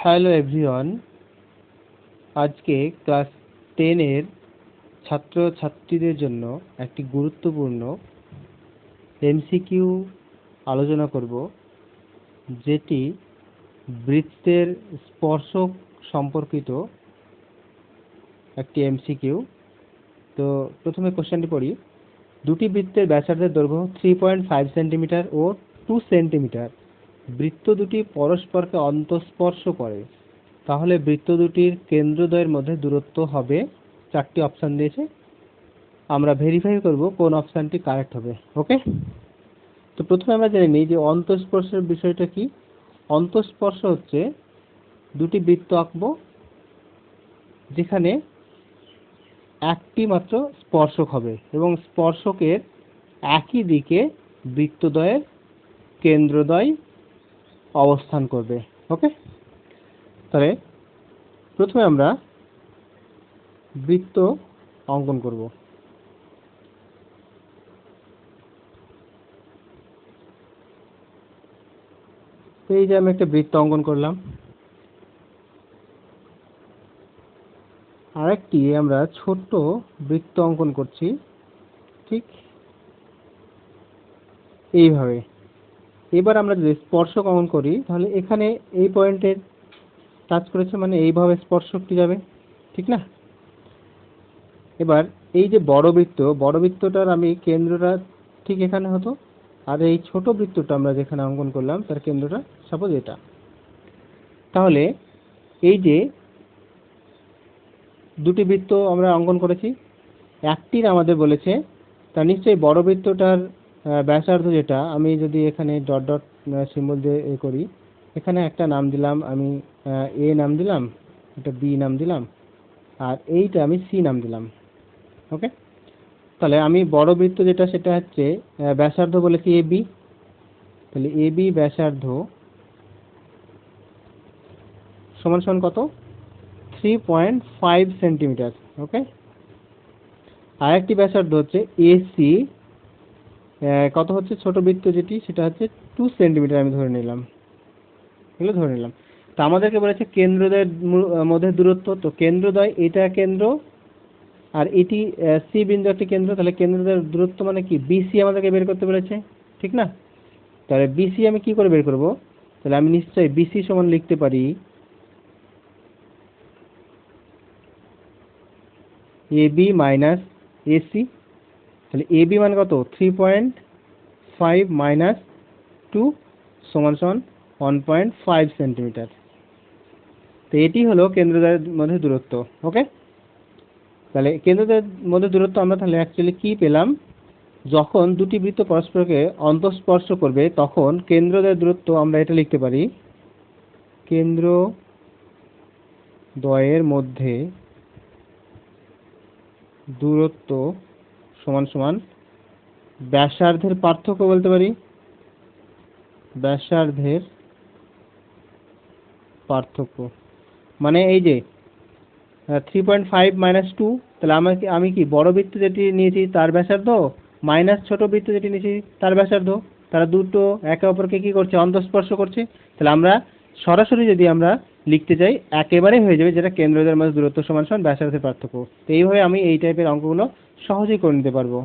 Hello everyone, আজকে class 10-এর ছাত্রছাত্রীদের জন্য একটি গুরুত্বপূর্ণ এমসিকিউ আলোচনা করব, যেটি বৃত্তের স্পর্শক সম্পর্কিত একটি এমসিকিউ। তো প্রথমে কোশ্চেনটি পড়ি। দুটি বৃত্তের ব্যাসার্ধের দৈর্ঘ্য 3.5 সেন্টিমিটার ও 2 সেন্টিমিটার। বৃত্ত দুটি পরস্পরকে অন্তঃস্পর্শ করে, তাহলে বৃত্ত দুটির কেন্দ্রদ্বয়ের মধ্যে দূরত্ব হবে। 4টি অপশান দিয়েছে, আমরা ভেরিফাই করব কোন অপশানটি কারেক্ট হবে। ওকে, তো প্রথমে আমরা জেনে নিই যে অন্তঃস্পর্শের বিষয়টা কি। অন্তঃস্পর্শ হচ্ছে দুটি বৃত্ত আঁকবো যেখানে একটি মাত্র স্পর্শক হবে এবং স্পর্শকের একই দিকে বৃত্তদ্বয়ের কেন্দ্রদ্বয় অবস্থান করবে। ওকে, তাহলে প্রথমে আমরা বৃত্ত অঙ্কন করব। এই যে আমি একটা বৃত্ত অঙ্কন করলাম, আরেকটি আমরা ছোট্ট বৃত্ত অঙ্কন করছি ঠিক এইভাবে। এবার আমরা যদি স্পর্শক অঙ্কন করি, তাহলে এখানে এই পয়েন্টে টাচ করেছে, মানে এইভাবে স্পর্শকটি যাবে, ঠিক না? এবার এই যে বড় বৃত্তটার আমি কেন্দ্রটা ঠিক এখানে হতো, আর এই ছোট বৃত্তটা আমরা যেখানে অঙ্কন করলাম তার কেন্দ্রটা সাপোজ এটা। তাহলে এই যে দুটি বৃত্ত আমরা অঙ্কন করেছি, একটির আমাদের বলেছে, তার নিশ্চয়ই বড় বৃত্তটার ব্যাসার্ধ যেটা, আমি যদি এখানে ডট ডট সিম্বল দিয়ে করি, এখানে একটা নাম দিলাম আমি, এ নাম দিলাম, এটা বি নাম দিলাম, আর এইটা আমি সি নাম দিলাম। ওকে, তাহলে আমি বড় বৃত্ত যেটা সেটা হচ্ছে ব্যাসার্ধ বলেছি এ বি, তাহলে এ বি ব্যাসার্ধ সমান সমান কত? 3.5 সেন্টিমিটার। ওকে, আরেকটি ব্যাসার্ধ হচ্ছে এসি, কত হচ্ছে ছোট বৃত্ত যেটি সেটা হচ্ছে 2 সেন্টিমিটার আমি ধরে নিলাম, এগুলো ধরে নিলাম। তো আমাদেরকে বলেছে কেন্দ্রদ্বয়ের মধ্যে দূরত্ব, তো কেন্দ্রদ্বয় এটা কেন্দ্র আর এটি সি বিন্দু একটি কেন্দ্র, তাহলে কেন্দ্রদ্বয়ের দূরত্ব মানে কি? বিসি আমাদেরকে বের করতে বলেছে, ঠিক না? তাহলে বিসি আমি কি করে বের করব? তাহলে আমি নিশ্চয়ই বিসি সমান লিখতে পারি এবি মাইনাস এসি। তাহলে এবি মানে কত? 3.5 মাইনাস 2 সমান সমান 1.5 সেন্টিমিটার। তো এটি হলো কেন্দ্রদ্বয়ের মধ্যে দূরত্ব। ওকে, তাহলে কেন্দ্রদ্বয়ের মধ্যে দূরত্ব আমরা তাহলে অ্যাকচুয়ালি কি পেলাম? যখন দুটি বৃত্ত পরস্পরকে অন্তঃস্পর্শ করবে তখন কেন্দ্রদ্বয়ের দূরত্ব আমরা এটা লিখতে পারি, কেন্দ্রদ্বয়ের মধ্যে দূরত্ব সমান সমান ব্যাসার্ধের পার্থক্য বলতে পারি, ব্যাসার্ধের পার্থক্য মানে এই যে 3.5 মাইনাস 2, তাহলে আমি কি বড় বৃত্ত যেটি নিয়েছি তার ব্যাসার্ধ মাইনাস ছোট বৃত্ত যেটি নিয়েছি তার ব্যাসার্ধ, তারা দুটো একে অপরকে কি করছে? অন্তঃস্পর্শ করছে। তাহলে আমরা সরাসরি যদি আমরা লিখতে চাই একেবারেই হয়ে যাবে, যেটা কেন্দ্রদ্বয়ের মধ্যে দূরত্ব সমান সমান ব্যাসার্ধের পার্থক্য। তো এইভাবে আমি এই টাইপের অঙ্কগুলো সহজেই করে নিতে পারবো।